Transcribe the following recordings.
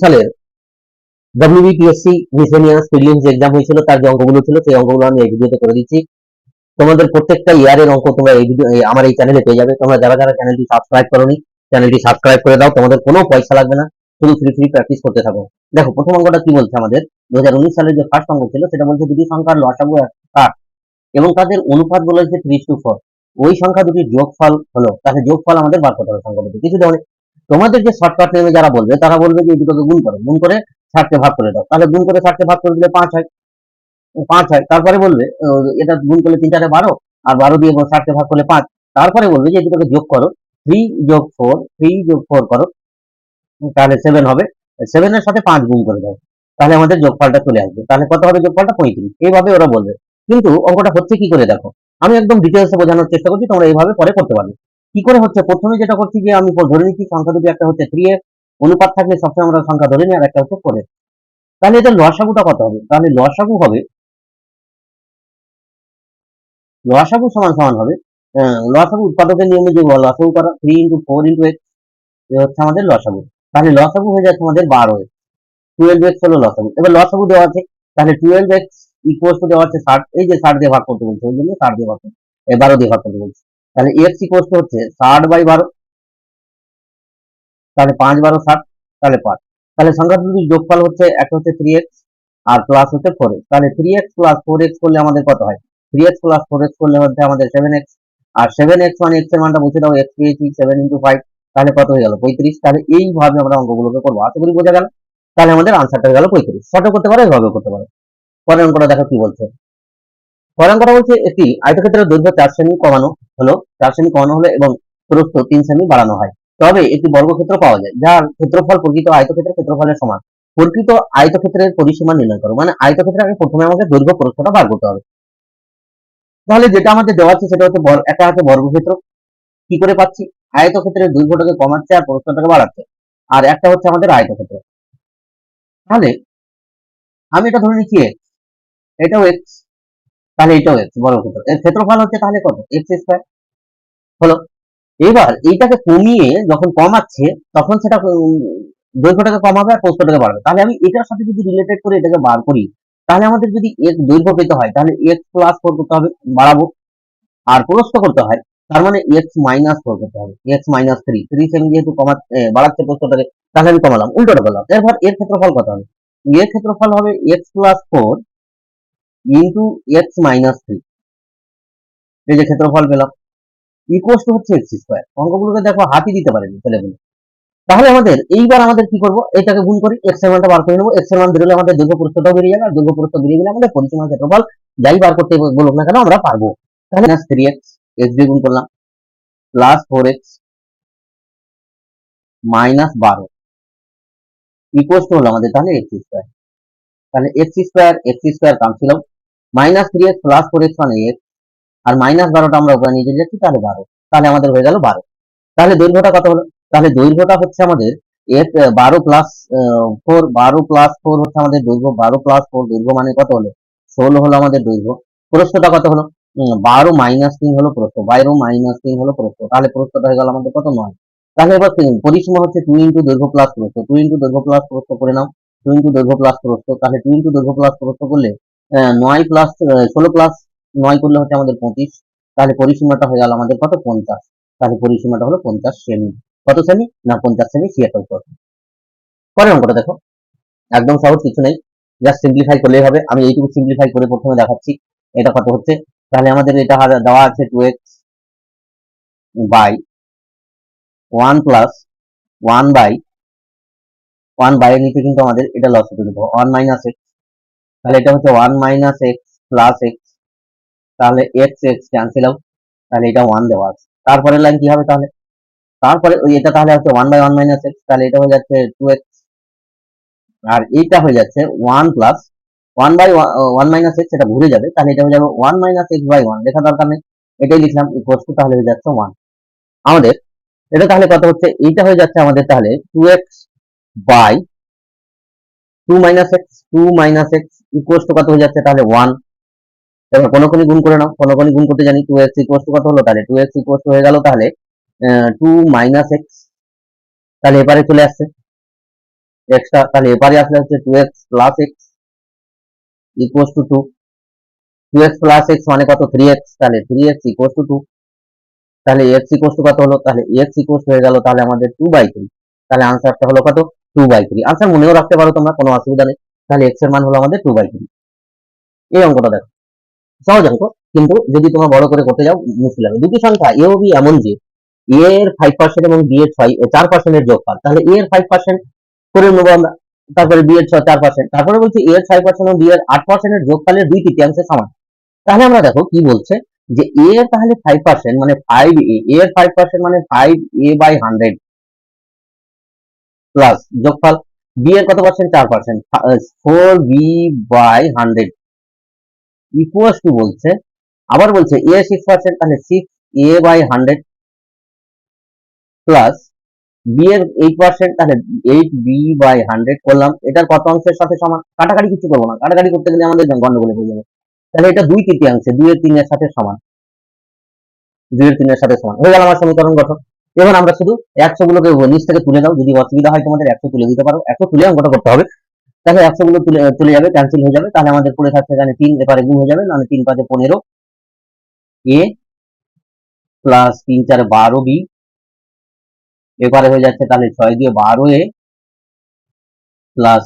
সালের WBPSC miscellaneous prelims exam হয়েছিল, তার যে অঙ্কগুলো ছিল সেই অঙ্কগুলো আমি এই ভিডিওতে করে দিচ্ছি। তোমাদের প্রত্যেকটা ইয়ারের অঙ্ক তোমরা এই ভিডিও আমার এই চ্যানেলে পেয়ে যাবে। তোমরা যারা যারা চ্যানেলটি সাবস্ক্রাইব করোনি, চ্যানেলটি সাবস্ক্রাইব করে দাও। তোমাদের কোনো পয়সা লাগবে না, শুধু ফ্রি প্র্যাকটিস করতে থাকো। দেখো প্রথম অঙ্কটা কি বলছে আমাদের, 2019 সালের যে ফার্স্ট অঙ্ক ছিল সেটা বলছে দুটি সংখ্যার লসাগু 8 এবং তাদের অনুপাত বলেছে 3:4। ওই সংখ্যা দুটির যোগফল হলো, তাহলে যোগফল আমাদের বার করতে হবে সংখ্যা দুটি। কিছু ধরনের তোমাদের যে শর্টকাট নেমে যারা বলবে তারা বলবে যে এই দুটোকে গুণ করো, গুণ করে 60 ভাগ করে দাও। তাহলে গুণ করে 60 ভাগ করে দিলে 5 হয়, 5 হয়। তারপরে বলবে এটা গুণ করলে 3 4 12, আর 12 দিয়ে 60 ভাগ করলে 5। তারপরে বলবে যে এই দুটোকে যোগ করো, 3 যোগ 4, 3 যোগ 4 করো, তাহলে 7 হবে। 7 এর সাথে 5 গুণ করে দাও, তাহলে আমাদের যোগফলটা চলে আসবে। তাহলে কত হবে যোগফলটা? 35। এইভাবে ওরা বলবে। কিন্তু অঙ্কটা হচ্ছে কি করে দেখো, আমি একদম ডিটেলসে বোঝানোর চেষ্টা করছি, তোমরা এইভাবে পরে করতে পারবে। কি করে হচ্ছে, প্রথমে যেটা করছি যে আমি ধরে নিচ্ছি সংখ্যা দুটি, একটা হচ্ছে 3x, অনুপাত থাকলে সবসময় আমরা সংখ্যা ধরে নিই, আর একটা হচ্ছে 4x। তাহলে এটা লসাগুটা কত হবে? তাহলে লসাগু হবে, লসাগু সমান সমান হবে লসাগু উৎপাদকের নিয়মে যে লসাগু করা 3 × 4 × x, এ হচ্ছে আমাদের লসাগু। তাহলে লসাগু হয়ে যাচ্ছে আমাদের 12x, 12x হলো লসাগু। এবার লসাগু দেওয়া আছে, তাহলে 12x ইকুয়ালস টু দেওয়া আছে 60, এই যে 60 দিয়ে ভাগ করতে বলছে ওই জন্য 60 দিয়ে ভাগ করতে, 12 দিয়ে ভাগ করতে বলছে। তাহলে x ইকুয়ালস টু হচ্ছে 60/12, তাহলে 5 12 60, তাহলে 5। তাহলে সংখ্যা দুটির যোগফল হচ্ছে, একটা হচ্ছে 3x আর প্লাস হচ্ছে 4x। তাহলে 3x প্লাস 4x করলে আমাদের কত হয়? 3x প্লাস 4x করলে হচ্ছে আমাদের 7x, আর 7x মানে x এর মানটা বসে দাও, x পেয়েছি 7 × 5, তাহলে কত হয়ে গেল? 35। তাহলে এইভাবে আমরা অঙ্কগুলোকে করবো, আশা করি বোঝা গেল। তাহলে আমাদের আনসারটা হয়ে গেল 35। শর্টও করতে পারো, এভাবে করতে পারো। পরের অঙ্কটা দেখো কি বলছে। পরের অঙ্কটা বলছে একটি আয়তক্ষেত্রের দৈর্ঘ্য 4 সেমি কমানো হলো, 4 সেমি কমানো হলো এবং প্রস্থ 3 সেমি বাড়ানো হয়, তবে একটি বর্গক্ষেত্র পাওয়া যায় যার ক্ষেত্রফল প্রকৃত আয়তক্ষেত্রের ক্ষেত্রফলের সমান। প্রকৃত আয়তক্ষেত্রের পরিসীমা নির্ণয় করো। মানে আয়তক্ষেত্রে আগে প্রথমে আমাকে দৈর্ঘ্য প্রস্থটা বার করতে হবে। তাহলে যেটা আমাদের দেওয়া আছে সেটা হচ্ছে একটা হচ্ছে বর্গক্ষেত্র। কি করে পাচ্ছি? আয়তক্ষেত্রের দৈর্ঘ্যটাকে কমাচ্ছে আর প্রস্থটাকে বাড়াচ্ছে, আর একটা হচ্ছে আমাদের আয়তক্ষেত্র। তাহলে আমি এটা ধরে নিচ্ছি x, এটাও x, তাহলে এটাও x বর্গক্ষেত্র। এর ক্ষেত্রফল হচ্ছে তাহলে কত? x² হলো। এবার এইটাকে কমিয়ে যখন কমাচ্ছে তখন সেটা দৈর্ঘ্যটাকে কমাবে আর প্রস্থটাকে বাড়াবে। তাহলে আমি এটার সাথে যদি রিলেটেড করে এটাকে বার করি, তাহলে আমাদের যদি x দৈর্ঘ্য পেতে হয় তাহলে x প্লাস 4 করতে হবে, বাড়াবো। আর প্রস্থ করতে হয়, তার মানে x মাইনাস 4 করতে হবে, x মাইনাস 3। 3 সেমি যেহেতু বাড়াচ্ছে প্রস্থটাকে, তাহলে আমি কমালাম, উল্টোটা করলাম। এরপর এর ক্ষেত্রফল কত হবে? এর ক্ষেত্রফল হবে x plus 4 into x minus 3। এই যে ক্ষেত্রফল পেলাম, ইকুয়ালস টু হচ্ছে x²। অঙ্কগুলোকে দেখো হাতই দিতে পারেনি ছেলেগুলো। তাহলে আমাদের এইবার আমাদের কি করব, এটাকে গুণ করি, x এর মানটা বার করে নেব। x এর মান বেরোলে আমাদের দৈর্ঘ্য প্রস্থটাও বেরিয়ে যাবে, আর দৈর্ঘ্য প্রস্থ বেরিয়ে গেলে আমাদের পরিসীমার ক্ষেত্রফল যাই বার করতে বলুক না কেন আমরা পারবো। তাহলে -3x, x দিয়ে গুণ করলাম, plus 4x minus 12 equals to হলো আমাদের তাহলে x²। তাহলে x² কাটছিলাম, -3x প্লাস 4x মানে x, আর -12টা আমরা উপরে নিয়ে যাচ্ছি, তাহলে 12। তাহলে আমাদের হয়ে গেল 12। তাহলে দৈর্ঘ্যটা কত হলো? তাহলে দৈর্ঘ্যটা হচ্ছে আমাদের 12 প্লাস 4, 12 প্লাস 4 হচ্ছে আমাদের দৈর্ঘ্য, 12 প্লাস 4 দৈর্ঘ্য মানে কত হলো? 16 হলো আমাদের দৈর্ঘ্য। প্রস্থটা কত হলো? 12 মাইনাস 3 হলো প্রস্থ, 12 মাইনাস 3 হলো প্রস্থ। তাহলে প্রস্থটা হয়ে গেল আমাদের কত? 9। তাহলে এবার পরিসীমা হচ্ছে 2 ইন্টু দৈর্ঘ্য প্লাস প্রস্থ, 2 ইন্টু দৈর্ঘ্য প্লাস প্রস্থ করে নাও, 2 ইন্টু দৈর্ঘ্য প্লাস প্রস্থ। তাহলে 2 ইন্টু দৈর্ঘ্য প্লাস প্রস্থ করলে 9 প্লাস 16 প্লাস 9 করলে হচ্ছে আমাদের 25। তাহলে পরিসীমাটা হয়ে গেল আমাদের কত? 50। তাহলে পরিসীমাটা হলো 50 সেমি। কত সেমি? না 50 সেমি, 76। পরের অঙ্কটা দেখো, একদম সহজ, কিছু নেই, জাস্ট সিম্পলিফাই করলেই হবে। আমি এইটুকু সিম্পলিফাই করে প্রথমে দেখাচ্ছি এটা কত হচ্ছে। তাহলে আমাদের এটা দেওয়া আছে 2x বাই 1 প্লাস 1 বাই 1 বাইরের নিচে কিন্তু আমাদের এটা লস হতে দেবো 1 মাইনাস x। তাহলে এটা হচ্ছে 1 মাইনাস x প্লাস x, তাহলে x x ক্যান্সেল আউট, তাহলে এটা 1 দেওয়া আছে। তারপরের লাইন কি হবে তাহলে? তারপরে ওই এটা তাহলে হচ্ছে 1 বাই 1 মাইনাস x, তাহলে এটা হয়ে যাচ্ছে 2x, আর এইটা হয়ে যাচ্ছে 1 প্লাস 1 বাই 1 মাইনাস x, এটা ঘুরে যাবে, তাহলে এটা হয়ে যাবে 1 মাইনাস x বাই 1, লেখা দরকার নেই, এটাই লিখলাম ইকুয়ালস টু, তাহলে হয়ে যাচ্ছে 1 আমাদের। এটা তাহলে কত হচ্ছে? এইটা হয়ে যাচ্ছে আমাদের তাহলে 2x by 2 minus x, 2 minus x equals to কত হয়ে যাচ্ছে? তাহলে 1। এবার কোনখানে গুণ করে নাও, কোনখানে গুণ করতে জানি। 2x ইকুয়ালস টু কত হলো? তাহলে 2x ইকুয়ালস টু হয়ে গেল তাহলে 2 মাইনাস x, তাহলে এবারে চলে আসছে এক্সটা, তাহলে এবারে আসলে হচ্ছে 2x plus x equals to 2। 2x plus x মানে কত? 3x, তাহলে 3x ইকুয়ালস টু 2। তাহলে এক্স ইকুয়ালস টু কত হলো? তাহলে এক্স ইকুয়ালস হয়ে গেল তাহলে আমাদের 2/3। তাহলে আনসারটা হলো কত? 2/3। আনসার মনেও রাখতে পারো তোমরা, কোনো অসুবিধা নেই। তাহলে এক্স এর মান হলো আমাদের 2/3। এই অঙ্কটা দেখো, সহজ অঙ্ক, কিন্তু যদি তোমরা বড় করে করতে যাও মুশকিল হবে। দুটি সংখ্যা এ ও বি এমন যে এ এর 5% এবং বি এর 4% এর যোগফল, তাহলে এ এর 5% করে নেবো আমরা, তারপরে বি এর 4%, তারপরে বলছি এ এর 5% এবং বি এর 8% এর যোগফলের 2/3 সমান। তাহলে আমরা দেখো কি বলছে, যে এ এর তাহলে 5% মানে 5a, এ এর 5% মানে 5a/100 প্লাস যোগফল বি এর কত পার্সেন্ট? 4%, 4b/100 ইকুয়ালস টু বলছে, আবার বলছে এ 6%, তাহলে 6a/100 প্লাস বি এর 8%, তাহলে 8b/100 করলাম। এটার কত অংশের সাথে সমান? কাটাকাটি কিছু করবো না, কাটাকাটি করতে গেলে আমাদের গন্ডগোলে হয়ে যাবে। তাহলে এটা 2/3, 2/3 সাথে সমান, 2/3 সাথে সমান হয়ে গেল আমার সমীকরণ গঠন। এবার আমরা শুধু 100 গুলোকে নিচ থেকে তুলে দাও, যদি অসুবিধা হয় তোমাদের 100 তুলে দিতে পারো, 100 তুলে অঙ্কটা করতে হবে। তাহলে 100 গুলো তুলে যাবে, ক্যান্সেল হয়ে যাবে, তাহলে আমাদের পড়ে থাকছে এখানে 3, এবারে গুণ হয়ে যাবে, মানে 3 5 15 এ প্লাস 3 4 12 বি, এবারে হয়ে যাচ্ছে তাহলে 6 দিয়ে 12 এ প্লাস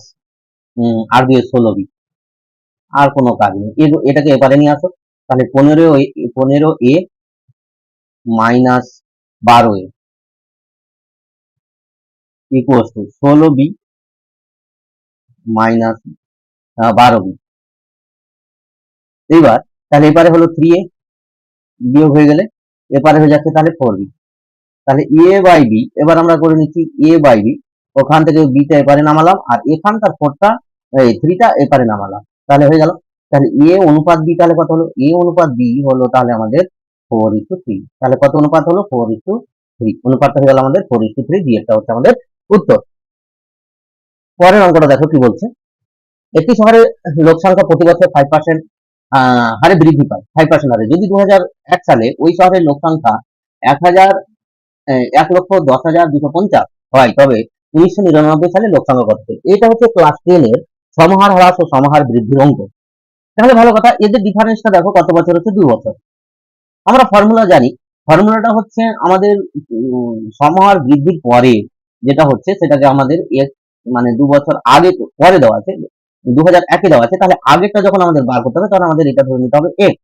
8 দিয়ে 16 বি। আর কোনো কাজ নেই, এটাকে এবারে নিয়ে আসো, তাহলে 15 a minus 12 a equal to 16 b minus 12 b. এইবার তাহলে এবারে হলো 3a বিয়োগ হয়ে গেলে এবারে হয়ে যাচ্ছে তাহলে 4b, তাহলে এ বাই বি এবার আমরা করে নিচ্ছি এ বাই বি, ওখান থেকে বিটা এপারে নামালাম, আর এখানকার 4টা এই 3টা এপারে নামালাম, তাহলে হয়ে গেল। তাহলে এ অনুপাত বি তাহলে কত হলো? এ অনুপাত বি হলো তাহলে আমাদের 4:3। তাহলে কত অনুপাত হলো? 4:3 অনুপাতটা হয়ে গেল আমাদের 4:3, বি একটা হচ্ছে আমাদের উত্তর। পরের অঙ্কটা দেখো কি বলছে, একটি শহরে লোক সংখ্যা প্রতি বছর 5% হারে বৃদ্ধি পায়, 5% হারে। যদি 2001 সালে ওই শহরের লোক সংখ্যা 1,10,250 হয়, তবে 1999 সালে লোক সংখ্যা কত ছিল? এটা হচ্ছে ক্লাস 10 এর সমাহার হ্রাস ও সমাহার বৃদ্ধির অঙ্ক। তাহলে ভালো কথা, এদের ডিফারেন্সটা দেখো কত বছর হচ্ছে? 2 বছর। আমরা ফর্মুলা জানি, ফর্মুলাটা হচ্ছে আমাদের সমাহার বৃদ্ধির পরে যেটা হচ্ছে সেটাকে আমাদের মানে 2 বছর আগে পরে দেওয়া আছে, 2001 দেওয়া আছে, তাহলে আগেরটা যখন আমাদের বার করতে হবে তখন আমাদের এটা ধরে নিতে হবে x।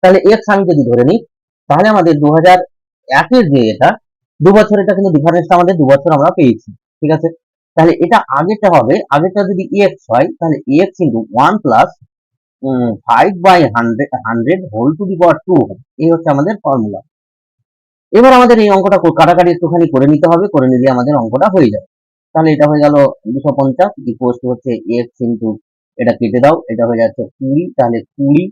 তাহলে x আমি যদি ধরে নিই, তাহলে আমাদের 2001 যে এটা 2 বছর, এটা কিন্তু ডিফারেন্সটা আমাদের 2 বছর আমরা পেয়েছি, ঠিক আছে। তাহলে এটা আগেরটা হবে, আগেরটা যদি x হয় তাহলে x into 1 plus 5/100 whole to the power 2 হবে। এই হচ্ছে আমাদের ফর্মুলা। এবার আমাদের এই অঙ্কটা কাটাকাটি একটুখানি করে নিতে হবে, করে নিলে আমাদের অঙ্কটা হয়ে যাবে। তাহলে এটা হয়ে গেল 250 ইকুয়াল টু হচ্ছে x ইন্টু, এটা কেটে দাও, এটা হয়ে যাচ্ছে 20, তাহলে 20,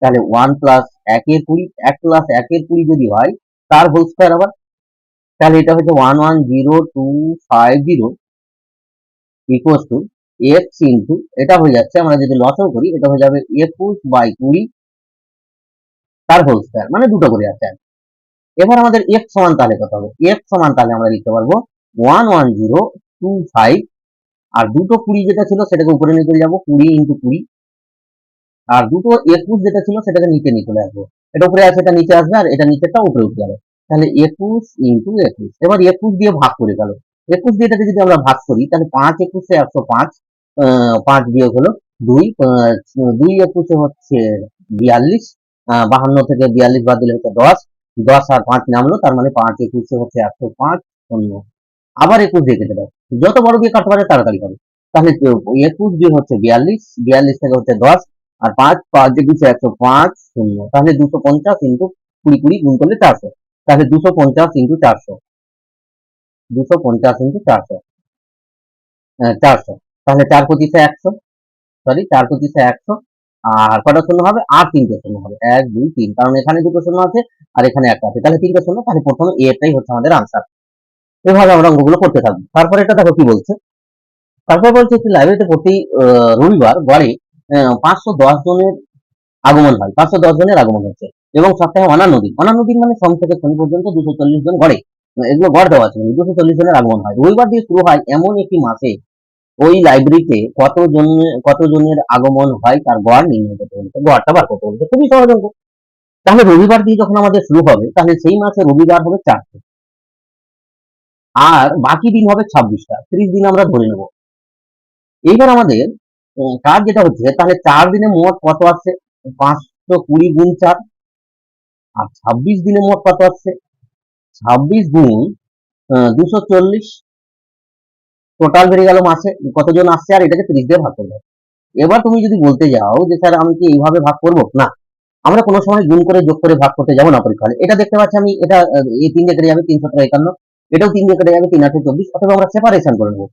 তাহলে 1 প্লাস 1 এর 20, 1 প্লাস 1 এর 20 যদি হয় তার হোল স্কয়ার আবার, তাহলে এটা হচ্ছে 110250 ইকুয়াল টু x ইন্টু, এটা হয়ে যাচ্ছে আমরা যদি লসও করি এটা হয়ে যাবে 21/20 তার হোল স্কয়ার, মানে দুটো করে আছে। এবার আমাদের x সমান তাহলে কত হবে? x সমান তাহলে আমরা লিখতে পারবো 11025, আর দুটো 20 যেটা ছিল সেটাকে উপরে নিয়ে চলে যাবো, 20 ইন্টু 20, আর দুটো 21 যেটা ছিল সেটাকে নিচে নিয়ে চলে আসবো, এটা উপরে আছে এটা নিচে আসবে, আর এটা নিচেরটা উপরে উঠে যাবে। তাহলে 21 ইন্টু 21, এবার 21 দিয়ে ভাগ করে গেল, 21 দিয়ে এটাকে যদি আমরা ভাগ করি তাহলে 5 21 105, 5 বিয়োগ হলো 2, 2 21 হচ্ছে 42, 52 থেকে 42 বাদ দিলে হচ্ছে 10, 10 আর 5 নামলো, তার মানে 5 21 হচ্ছে 105 শূন্য। আবার 21 দিয়ে কেটে দাও, যত বড় দিয়ে কাটতে পারে তাড়াতাড়ি হবে। তাহলে 21 দিয়ে হচ্ছে 42, 42 থেকে হচ্ছে 10, আর 5 5 দিয়ে 105 শূন্য, তাহলে 250 ইন্টু 20 20 গুণ করলে 400, তাহলে 250 ইন্টু 400, 250 ইন্টু 400, 400, তাহলে 4 পঁচিশে 100, সরি 4 পঁচিশে 100, আর কটা শূন্য হবে? আর 3টে শূন্য হবে, 1 2 3, কারণ এখানে দুটো শূন্য আছে আর এখানে একটা আছে, তাহলে 3টে শূন্য, তাহলে প্রথমে এটাই হচ্ছে আমাদের আনসার। এভাবে আমরা অঙ্কগুলো করতে থাকবো। তারপরে এটা দেখো কি বলছে, তারপর বলছে একটি লাইব্রেরিতে প্রতি রবিবার গড়ে 510 জনের আগমন হয়, 510 জনের আগমন হচ্ছে, এবং সপ্তাহে অন্যান্য দিন, অন্যান্য দিন মানে সোম থেকে শনি পর্যন্ত 240 জন গড়ে, এগুলো গড় দেওয়া আছে, 240 জনের আগমন হয়। রবিবার দিয়ে শুরু হয় এমন একটি মাসে ওই লাইব্রেরিতে কতজনের আগমন হয় তার গড় নির্ণয় করতে বলেছে, গড়টা বার করতে বলেছে। খুবই সহজ অঙ্ক। তাহলে রবিবার দিয়ে যখন আমাদের শুরু হবে, তাহলে সেই মাসে রবিবার হবে 4টে, আর বাকি দিন হবে 26টা, 30 দিন আমরা ধরে নেব। এইবার আমাদের কাজ যেটা হচ্ছে, তাহলে 4 দিনে মোট কত আসছে, 520 গুণ 4, আর 26 দিনে মোট কত আসছে, 26 গুণ 240, টোটাল বেরিয়ে গেল মাসে কতজন আসছে, আর এটাকে 30 দিয়ে ভাগ করবে। এবার তুমি যদি বলতে যাও যে স্যার আমি কি এইভাবে ভাগ করব, না, আমরা কোনো সময় গুণ করে যোগ করে ভাগ করতে যাবো না পরীক্ষা হলে। এটা দেখতে পাচ্ছি আমি, এটা এই 3 দিয়ে কেটে যাবে 351, এটাও 3 দিয়ে কেটে যাবে 3×8=24, অথবা আমরা সেপারেশন করে নেবো।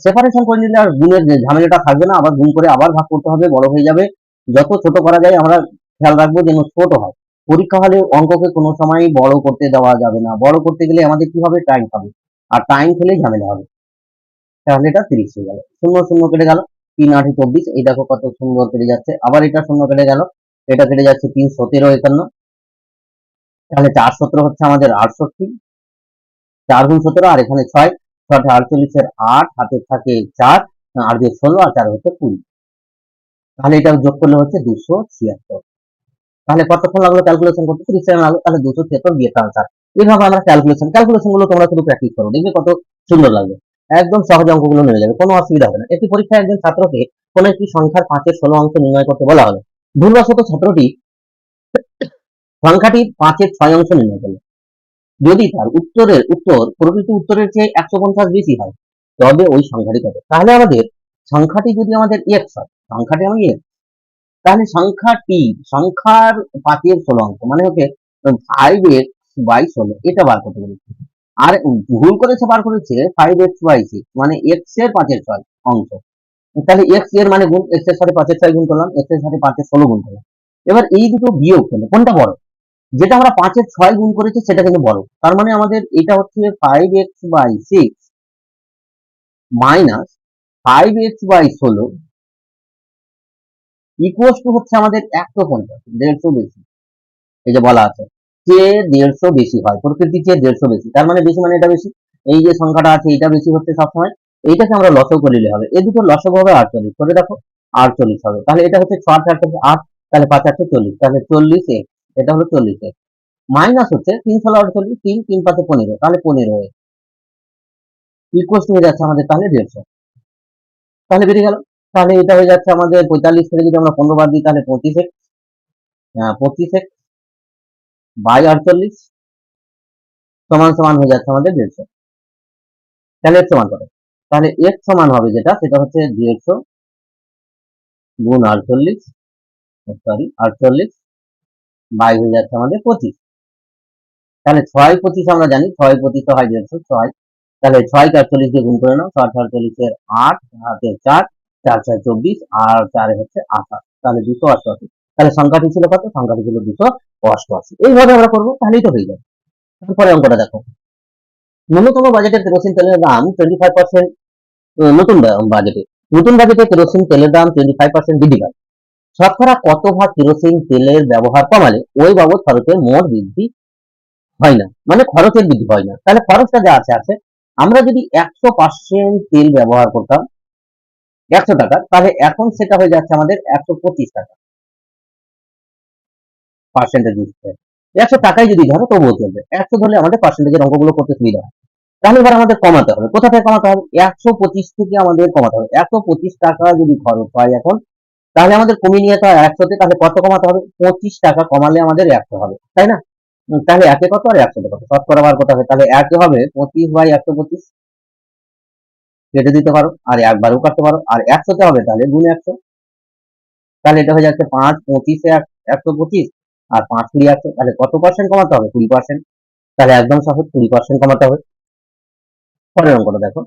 সেপারেশন করে নিলে আর গুণের যে ঝামেলাটা থাকবে না, আবার গুণ করে আবার ভাগ করতে হবে, বড় হয়ে যাবে। যত ছোট করা যায় আমরা খেয়াল রাখবো যেন ছোট হয়। পরীক্ষা হলে অঙ্ককে কোনো সময় বড় করতে দেওয়া যাবে না, বড় করতে গেলে আমাদের কি হবে, টাইম হবে, আর টাইম খেলেই ঝামেলা হবে। তাহলে এটা 30 হয়ে গেল, শূন্য শূন্য কেটে গেল, 3×8=24, এই দেখো কত সুন্দর কেটে যাচ্ছে। আবার এটা শূন্য কেটে গেল, এটা কেটে যাচ্ছে 3×17=51, তাহলে 4×17 হচ্ছে আমাদের 68, 4×17, আর এখানে 6, 6×48 8, হাতে থাকে 4, আর দিয়ে 16, আর 4 হচ্ছে 20, তাহলে এটা যোগ করলে হচ্ছে 276। তাহলে কতক্ষণ লাগলো ক্যালকুলেশন করতে, 30 সেকেন্ড লাগলো, তাহলে 276 দিয়ে আনসার। এইভাবে আমরা ক্যালকুলেশন গুলো তোমরা শুধু প্র্যাকটিস করো, দেখবে কত সুন্দর লাগবে, একদম সহজ অঙ্কগুলো নেমে যাবে, কোনো অসুবিধা হবে না। একটি পরীক্ষায় একজন ছাত্রকে কোন একটি সংখ্যার 5-এর 16 অংশ নির্ণয় করতে বলা হলো। ভুলবশত ছাত্রটি সংখ্যাটি 5-এর 6 অংশ নির্ণয় করলো। যদি তার উত্তর প্রকৃত উত্তরের চেয়ে 150 বেশি হয়, তবে ওই সংখ্যাটি কত। তাহলে আমাদের সংখ্যাটি যদি আমাদের x হয়, সংখ্যাটি আমি x, তাহলে সংখ্যার 5-এর 16 অংশ মানে হচ্ছে 5x/16, এটা বার করতে বলেছি। আর ভুল করেছে, বার করেছে 5x/6, মানে x এর 5-এর 6 অংশ। তাহলে x এর মানে গুণ, x এর সাথে 5-এর 6 গুণ করলাম, x এর সাথে 5-এর 16 গুণ করলাম। এবার এই দুটো বিয়োগ করলে কোনটা বড়, যেটা আমরা 5-এর 6 গুণ করেছি সেটা কিন্তু বড়। তার মানে আমাদের এটা হচ্ছে 5x/6 minus 5x/16 equal to হচ্ছে আমাদের 150, 150 বেশি। এই যে বলা আছে যে 150 বেশি হয়, প্রকৃতির চেয়ে 150 বেশি, তার মানে বেশি মানে এটা বেশি। এই যে সংখ্যাটা আছে এটা বেশি হচ্ছে সবসময়, এইটাকে আমরা লসও করে নিলে হবে। এই দুটো লসও হবে 48, করে দেখো 48 হবে। তাহলে এটা হচ্ছে 6 8 8, তাহলে 5 8 40, তাহলে 40x, এটা হলো 40x, মাইনাস হচ্ছে 3×16=48, 3 3 5 15, তাহলে 15 ইকুয়াল টু হয়ে যাচ্ছে আমাদের তাহলে 150। তাহলে বেরিয়ে গেল, তাহলে এটা হয়ে যাচ্ছে আমাদের 45 থেকে যদি আমরা 15 বাদ দিই, তাহলে 25x, 25x বাই 48 সমান সমান হয়ে যাচ্ছে আমাদের 150। তাহলে x সমান কত, তাহলে x সমান হবে যেটা, সেটা হচ্ছে 150 গুণ 48, সরি 48 বাই হয়ে যাচ্ছে আমাদের 25। তাহলে 6 25 আমরা জানি, 6 25 তো হয় 150, 6, তাহলে 6 কে 48 দিয়ে গুণ করে নাও, 6 48 8, হাতে 4, 4 6 24, আর 4 হচ্ছে 28, তাহলে 288। তাহলে সংখ্যাটি ছিল কত, সংখ্যাটি ছিল 288। এইভাবে আমরা করবো, তাহলেই তো হয়ে যাবে। তারপরে অঙ্কটা দেখো, ন্যূনতম বাজেটে কেরোসিন তেলের দাম 25%, নতুন বাজেটে কেরোসিন তেলের দাম 25% বৃদ্ধি পায়। শতকরা কত ভাগ কেরোসিন তেলের ব্যবহার কমালে ওই বাবদ খরচের মোট বৃদ্ধি হয় না, মানে খরচের বৃদ্ধি হয় না। তাহলে খরচটা যা আছে, আমরা যদি 100% তেল ব্যবহার করতাম 100 টাকা, তাহলে এখন সেটা হয়ে যাচ্ছে আমাদের 125 টাকা, পার্সেন্টেজ দিচ্ছে। 100 টাকায় যদি ধরো তবুও চলবে, 100 ধরলে আমাদের পার্সেন্টেজের অঙ্কগুলো করতে সুবিধা হয়। তাহলে এবার আমাদের কমাতে হবে, কোথা থেকে কমাতে হবে, 125 থেকে আমাদের কমাতে হবে। 125 টাকা যদি খরচ হয় এখন, তাহলে আমাদের কমিয়ে নিয়ে যেতে হয় 100-তে, তাহলে কত কমাতে হবে, 25 টাকা কমালে আমাদের 100 হবে, তাই না। তাহলে 1 এ কত আর 100 কত, শতকরা বার করতে হবে। তাহলে 1 এ হবে 25/125, কেটে দিতে পারো, আর একবারও কাটতে পারো, আর 100-তে হবে তাহলে গুণ 100, তাহলে এটা হয়ে যাচ্ছে 5 25 এ 125, আর 5 20 100, তাহলে কত পার্সেন্ট কমাতে হবে, 20%। তাহলে একদম সহজ, 20% কমাতে হবে। পরের অঙ্কটা দেখো,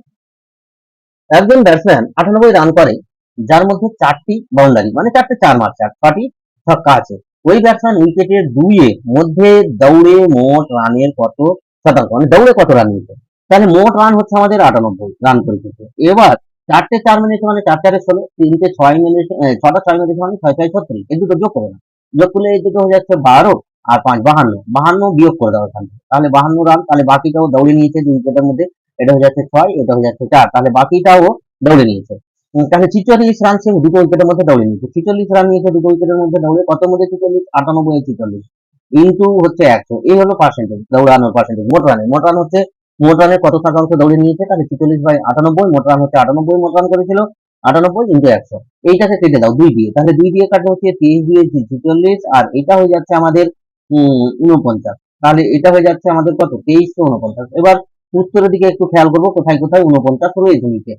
একজন ব্যাটসম্যান 98 রান করে, যার মধ্যে 4টি বাউন্ডারি মানে 4টে 4 মারছে, আর 6টি ছক্কা আছে। ওই ব্যাটসম্যান উইকেটের 2 এর মধ্যে দৌড়ে মোট রানের কত শতাংশ, মানে দৌড়ে কত রান নিয়েছে। তাহলে মোট রান হচ্ছে আমাদের 98 রান করেছে। এবার 4টে 4 মিনিটে মানে 4 4 16, 3টে 6 মিনিট, 6টা 6 মিনিট মানে 6 6 36, এই দুটো যোগ করে না, যোগ করলে এই দুটো হয়ে যাচ্ছে 12, আর 5 52, 52 বিয়োগ করে দাও এখান থেকে, তাহলে 52 রান। তাহলে বাকিটাও দৌড়ে নিয়েছে 2 উইকেটের মধ্যে, এটা হয়ে যাচ্ছে 6, এটা হয়ে যাচ্ছে 4, তাহলে বাকিটাও দৌড়ে নিয়েছে। তাহলে 46 রান সে দুটো উইকেটের মধ্যে দৌড়ে নিয়েছে। 46 রান নিয়েছে দুটো উইকেটের মধ্যে দৌড়ে, কত মধ্যে 46, 98 এ 46 ইন্টু হচ্ছে 100, এই হলো পার্সেন্টেজ, দৌড়ানোর পার্সেন্টেজ। মোট রান হচ্ছে, মোট রানের কত শতাংশ দৌড়ে নিয়েছে, তাহলে 46/98, মোট রান হচ্ছে 98, মোট রান করেছিল 98 ইন্টু 100। এইটাকে কেটে দাও 2 দিয়ে, তাহলে 2 দিয়ে কাটলে হচ্ছে 23 দিয়ে 46, আর এটা হয়ে যাচ্ছে আমাদের 49। তাহলে এটা হয়ে যাচ্ছে আমাদের কত, 2349। এবার উত্তরের দিকে একটু খেয়াল করবো, কোথায় কোথায় 49 রয়েছে নিচে,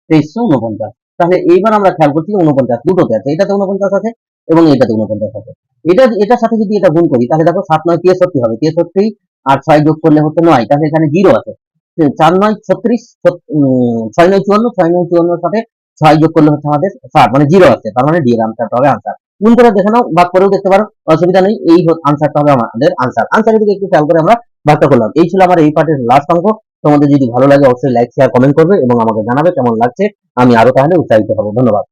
2349। তাহলে এইবার আমরা খেয়াল করছি 49 দুটোতে আছে, এটাতে 49 আছে এবং এটাতে 49 আছে। এটার সাথে যদি এটা গুণ করি, তাহলে দেখো 7 9 63 হবে, 63 আর 6 যোগ করলে হচ্ছে 9, তাহলে এখানে 0 আছে। 4 9 36, 6 9 54, 6 9 54 সাথে 6 যোগ করলে হচ্ছে আমাদের 7, মানে 0 আছে, তার মানে ডি এর আনসারটা হবে আনসার। গুণ করে দেখে নাও, ভাগ করেও দেখতে পারো, অসুবিধা নেই। এই আনসারটা হবে আমাদের আনসার। আনসারের দিকে একটু খেয়াল করে আমরা ভাগটা করলাম। এই ছিল আমার এই পার্টের লাস্ট অঙ্ক। তোমাদের যদি ভালো লাগে অবশ্যই লাইক শেয়ার কমেন্ট করবে এবং আমাকে জানাবে কেমন লাগছে, আমি আরো তাহলে উৎসাহিত হব। ধন্যবাদ।